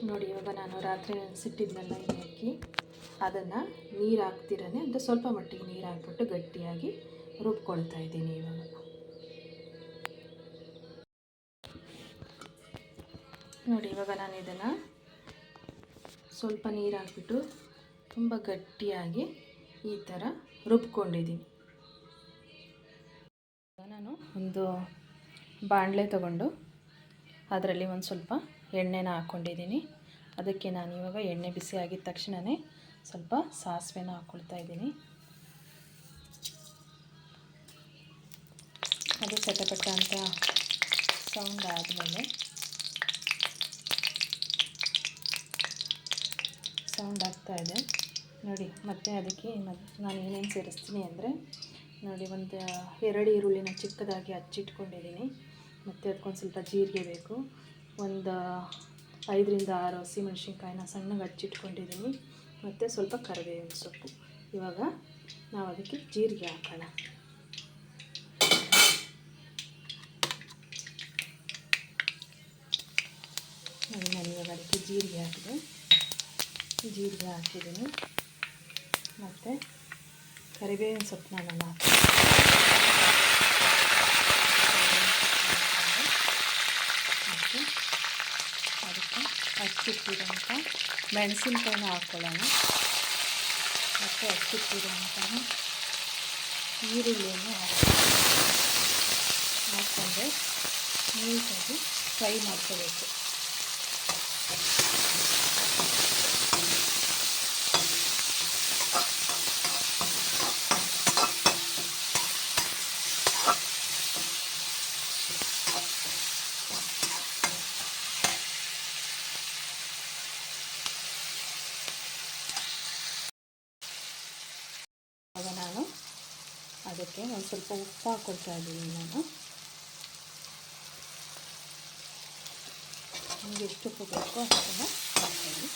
ನೋಡಿ ಇವಾಗ ನಾನು ರಾತ್ರಿ ನೆನೆಸಿಟ್ಟಿದ್ನಲ್ಲ ಈ ಅಕ್ಕಿ ಅದನ್ನು ನೀರು ಹಾಕ್ತಿರೇ ಅಂದರೆ ಸ್ವಲ್ಪ ಮಟ್ಟಿಗೆ ನೀರು ಹಾಕ್ಬಿಟ್ಟು ಗಟ್ಟಿಯಾಗಿ ರುಬ್ಕೊಳ್ತಾ ಇದ್ದೀನಿ. ಇವಾಗ ನೋಡಿ ಇವಾಗ ನಾನು ಇದನ್ನು ಸ್ವಲ್ಪ ನೀರು ಹಾಕ್ಬಿಟ್ಟು ತುಂಬ ಗಟ್ಟಿಯಾಗಿ ಈ ಥರ ರುಬ್ಕೊಂಡಿದ್ದೀನಿ. ನಾನು ಒಂದು ಬಾಣಲೆ ತಗೊಂಡು ಅದರಲ್ಲಿ ಒಂದು ಸ್ವಲ್ಪ ಎಣ್ಣೆನ ಹಾಕ್ಕೊಂಡಿದ್ದೀನಿ. ಅದಕ್ಕೆ ನಾನು ಇವಾಗ ಎಣ್ಣೆ ಬಿಸಿ ಆಗಿದ ತಕ್ಷಣವೇ ಸ್ವಲ್ಪ ಸಾಸಿವೆನ ಹಾಕ್ಕೊಳ್ತಾ ಇದ್ದೀನಿ. ಅದು ಚಟಪಟ ಅಂತ ಸೌಂಡ್ ಆದಮೇಲೆ ಸೌಂಡ್ ಆಗ್ತಾಯಿದೆ ನೋಡಿ. ಮತ್ತು ಅದಕ್ಕೆ ನಾನು ಏನೇನು ಸೇರಿಸ್ತೀನಿ ಅಂದರೆ ನೋಡಿ, ಒಂದು 2 ಈರುಳ್ಳಿನ ಚಿಕ್ಕದಾಗಿ ಹಚ್ಚಿಟ್ಕೊಂಡಿದ್ದೀನಿ. ಮತ್ತು ಅದಕ್ಕೊಂದು ಸ್ವಲ್ಪ ಜೀರಿಗೆ ಬೇಕು. ಒಂದು 5ರಿಂದ 6 ಹಸಿಮೆಣ್ಸಿನ್ಕಾಯಿನ ಸಣ್ಣಗೆ ಹಚ್ಚಿಟ್ಕೊಂಡಿದ್ದೀನಿ. ಮತ್ತು ಸ್ವಲ್ಪ ಕರಿಬೇವಿನ ಸೊಪ್ಪು. ಇವಾಗ ನಾವು ಅದಕ್ಕೆ ಜೀರಿಗೆ ಹಾಕೋಣ. ನಾನು ಇವಾಗ ಅದಕ್ಕೆ ಜೀರಿಗೆ ಹಾಕಿದ್ದೀನಿ. ಮತ್ತು ಕರಿಬೇವಿನ ಸೊಪ್ಪನ್ನ ನಾನು ಮತ್ತು ಅದಕ್ಕೆ ಹಚ್ಚಿಟ್ಟಿರೋಂಥ ಮೆಣಸಿನ್ಕಾಯಿನ ಹಾಕ್ಕೊಳ್ಳೋಣ. ಮತ್ತು ಹಚ್ಚಿಟ್ಟಿರೋಂತಹ ಈರುಳ್ಳಿಯನ್ನು ಹಾಕ್ಕೊಂಡು ನೀಟಾಗಿ ಫ್ರೈ ಮಾಡ್ಕೋಬೇಕು. ಆಗ ನಾನು ಅದಕ್ಕೆ ಒಂದು ಸ್ವಲ್ಪ ಉಪ್ಪು ಹಾಕ್ಕೊಳ್ತಾ ಇದ್ದೀನಿ. ನಿಮಗೆ ಎಷ್ಟು ಉಪ್ಪು ಬೇಕೋ ಅಷ್ಟನ್ನು ಹಾಕ್ತೀನಿ.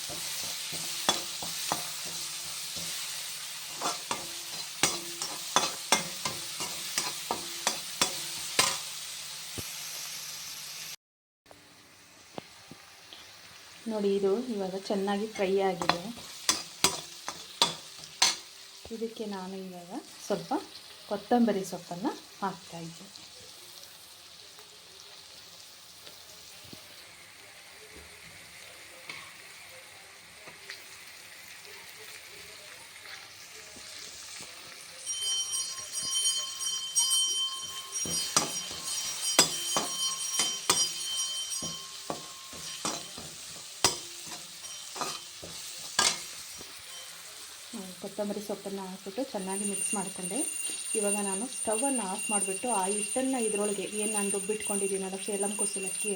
ನೋಡಿ, ಇದು ಇವಾಗ ಚೆನ್ನಾಗಿ ಫ್ರೈ ಆಗಿದೆ. ಇದಕ್ಕೆ ನಾನು ಇವಾಗ ಸ್ವಲ್ಪ ಕೊತ್ತಂಬರಿ ಸೊಪ್ಪನ್ನು ಹಾಕ್ತಾಯಿದ್ದೀನಿ. ಕೊತ್ತಂಬರಿ ಸೊಪ್ಪನ್ನು ಹಾಕ್ಬಿಟ್ಟು ಚೆನ್ನಾಗಿ ಮಿಕ್ಸ್ ಮಾಡಿಕೊಂಡೆ. ಇವಾಗ ನಾನು ಸ್ಟವನ್ನು ಆಫ್ ಮಾಡಿಬಿಟ್ಟು ಆ ಹಿಟ್ಟನ್ನು ಇದರೊಳಗೆ ಏನು ನಾನು ರುಬ್ಬಿಟ್ಕೊಂಡಿದ್ದೀನಲ್ಲ, ಸೇಲಂ ಕುಸಲಕ್ಕಿ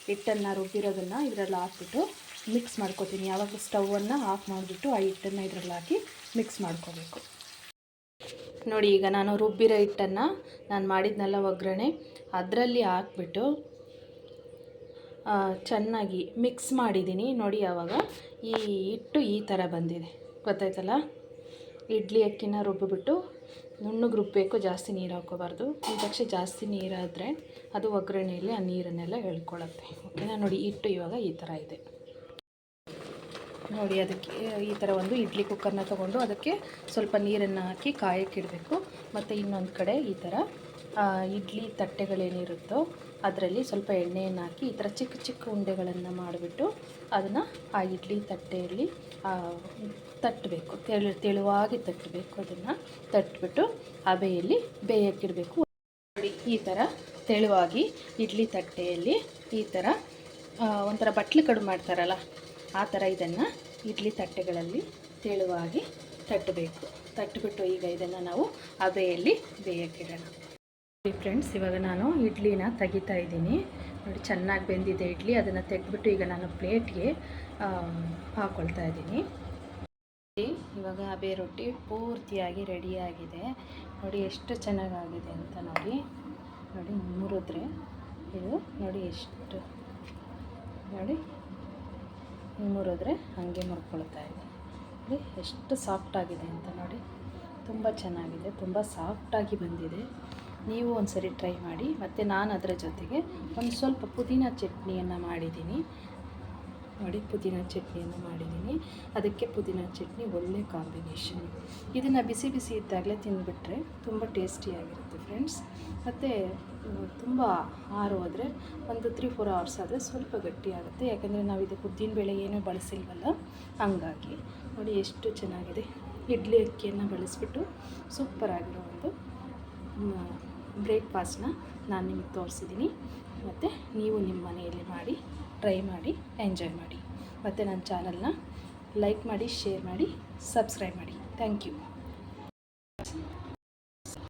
ಹಿಟ್ಟನ್ನು ರುಬ್ಬಿರೋದನ್ನು ಇದರಲ್ಲಿ ಹಾಕ್ಬಿಟ್ಟು ಮಿಕ್ಸ್ ಮಾಡ್ಕೊತೀನಿ. ಯಾವಾಗ ಸ್ಟವನ್ನು ಆಫ್ ಮಾಡಿಬಿಟ್ಟು ಆ ಹಿಟ್ಟನ್ನು ಇದರಲ್ಲಿ ಹಾಕಿ ಮಿಕ್ಸ್ ಮಾಡ್ಕೋಬೇಕು. ನೋಡಿ, ಈಗ ನಾನು ರುಬ್ಬಿರೋ ಹಿಟ್ಟನ್ನು ನಾನು ಮಾಡಿದ್ನೆಲ್ಲ ಒಗ್ಗರಣೆ ಅದರಲ್ಲಿ ಹಾಕ್ಬಿಟ್ಟು ಚೆನ್ನಾಗಿ ಮಿಕ್ಸ್ ಮಾಡಿದ್ದೀನಿ. ನೋಡಿ, ಆವಾಗ ಈ ಹಿಟ್ಟು ಈ ಥರ ಬಂದಿದೆ, ಗೊತ್ತಾಯ್ತಲ್ಲ. ಇಡ್ಲಿ ಅಕ್ಕಿನ ರುಬ್ಬಿಬಿಟ್ಟು ನುಣ್ಣಗೆ ರುಬ್ಬಬೇಕು, ಜಾಸ್ತಿ ನೀರು ಹಾಕ್ಕೋಬಾರ್ದು. ತಕ್ಷಣ ಜಾಸ್ತಿ ನೀರಾದರೆ ಅದು ಒಗ್ಗರಣೆಯಲ್ಲಿ ಆ ನೀರನ್ನೆಲ್ಲ ಎಳ್ಕೊಳ್ಳುತ್ತೆ. ಓಕೆನಾ. ನೋಡಿ, ಹಿಟ್ಟು ಇವಾಗ ಈ ಥರ ಇದೆ. ನೋಡಿ, ಅದಕ್ಕೆ ಈ ಥರ ಒಂದು ಇಡ್ಲಿ ಕುಕ್ಕರ್ನ ತೊಗೊಂಡು ಅದಕ್ಕೆ ಸ್ವಲ್ಪ ನೀರನ್ನು ಹಾಕಿ ಕಾಯಕ್ಕಿಡಬೇಕು. ಮತ್ತು ಇನ್ನೊಂದು ಕಡೆ ಈ ಥರ ಇಡ್ಲಿ ತಟ್ಟೆಗಳೇನಿರುತ್ತೋ ಅದರಲ್ಲಿ ಸ್ವಲ್ಪ ಎಣ್ಣೆಯನ್ನು ಹಾಕಿ ಈ ಥರ ಚಿಕ್ಕ ಚಿಕ್ಕ ಉಂಡೆಗಳನ್ನು ಮಾಡಿಬಿಟ್ಟು ಅದನ್ನು ಆ ಇಡ್ಲಿ ತಟ್ಟೆಯಲ್ಲಿ ತಟ್ಟಬೇಕು. ತೆಳುವಾಗಿ ತಟ್ಟಬೇಕು. ಅದನ್ನು ತಟ್ಟಿಬಿಟ್ಟು ಹಬೆಯಲ್ಲಿ ಬೇಯಕ್ಕಿಡಬೇಕು. ನೋಡಿ, ಈ ಥರ ತೆಳುವಾಗಿ ಇಡ್ಲಿ ತಟ್ಟೆಯಲ್ಲಿ ಈ ಥರ ಒಂಥರ ಬಟ್ಲು ಕಡುಬು ಮಾಡ್ತಾರಲ್ಲ ಆ ಥರ ಇದನ್ನು ಇಡ್ಲಿ ತಟ್ಟೆಗಳಲ್ಲಿ ತೆಳುವಾಗಿ ತಟ್ಟಬೇಕು. ತಟ್ಟಿಬಿಟ್ಟು ಈಗ ಇದನ್ನು ನಾವು ಹಬೆಯಲ್ಲಿ ಬೇಯಕ್ಕಿಡೋಣ. ಫ್ರೆಂಡ್ಸ್, ಇವಾಗ ನಾನು ಇಡ್ಲಿನ ತೆಗಿತಾ ಇದ್ದೀನಿ. ನೋಡಿ, ಚೆನ್ನಾಗಿ ಬೆಂದಿದೆ ಇಡ್ಲಿ. ಅದನ್ನು ತೆಗೆದ್ಬಿಟ್ಟು ಈಗ ನಾನು ಪ್ಲೇಟ್ಗೆ ಹಾಕ್ಕೊಳ್ತಾ ಇದ್ದೀನಿ. ಇವಾಗ ಹಬೆ ರೊಟ್ಟಿ ಪೂರ್ತಿಯಾಗಿ ರೆಡಿಯಾಗಿದೆ. ನೋಡಿ ಎಷ್ಟು ಚೆನ್ನಾಗಾಗಿದೆ ಅಂತ. ನೋಡಿ ಮುರಿದ್ರೆ ಇದು ನೋಡಿ ಎಷ್ಟು, ನೋಡಿ ಮುರಿದ್ರೆ ಹಾಗೆ ಮುರ್ಕೊಳ್ತಾ ಇದೆ. ನೋಡಿ ಎಷ್ಟು ಸಾಫ್ಟಾಗಿದೆ ಅಂತ. ನೋಡಿ, ತುಂಬ ಚೆನ್ನಾಗಿದೆ, ತುಂಬ ಸಾಫ್ಟಾಗಿ ಬಂದಿದೆ. ನೀವು ಒಂದು ಸರಿ ಟ್ರೈ ಮಾಡಿ. ಮತ್ತು ನಾನು ಅದರ ಜೊತೆಗೆ ಒಂದು ಸ್ವಲ್ಪ ಪುದೀನ ಚಟ್ನಿಯನ್ನು ಮಾಡಿದ್ದೀನಿ. ನೋಡಿ ಪುದೀನ ಚಟ್ನಿಯನ್ನು ಮಾಡಿದ್ದೀನಿ. ಅದಕ್ಕೆ ಪುದೀನ ಚಟ್ನಿ ಒಳ್ಳೆ ಕಾಂಬಿನೇಷನ್. ಇದನ್ನು ಬಿಸಿ ಬಿಸಿ ಇದ್ದಾಗಲೇ ತಿಂದುಬಿಟ್ರೆ ತುಂಬ ಟೇಸ್ಟಿಯಾಗಿರುತ್ತೆ ಫ್ರೆಂಡ್ಸ್. ಮತ್ತು ತುಂಬ ಆರೋದ್ರೆ ಒಂದು 3-4 ಅವರ್ಸ್ ಆದರೆ ಸ್ವಲ್ಪ ಗಟ್ಟಿಯಾಗುತ್ತೆ. ಯಾಕಂದರೆ ನಾವು ಇದಕ್ಕೆ ಉದ್ದಿನಬೇಳೆ ಏನೂ ಬಳಸಿಲ್ವಲ್ಲ, ಹಂಗಾಗಿ ನೋಡಿ ಎಷ್ಟು ಚೆನ್ನಾಗಿದೆ. ಇಡ್ಲಿ ಅಕ್ಕಿಯನ್ನು ಬಳಸಿಬಿಟ್ಟು ಸೂಪರಾಗಿರೋ ಒಂದು ಬ್ರೇಕ್ಫಾಸ್ಟ್ನ ನಾನು ನಿಮಗೆ ತೋರಿಸಿದ್ದೀನಿ. ಮತ್ತು ನೀವು ನಿಮ್ಮ ಮನೆಯಲ್ಲಿ ಮಾಡಿ ಟ್ರೈ ಮಾಡಿ ಎಂಜಾಯ್ ಮಾಡಿ. ಮತ್ತು ನನ್ನ ಚಾನಲ್ನ ಲೈಕ್ ಮಾಡಿ, ಶೇರ್ ಮಾಡಿ, ಸಬ್ಸ್ಕ್ರೈಬ್ ಮಾಡಿ. Thank you.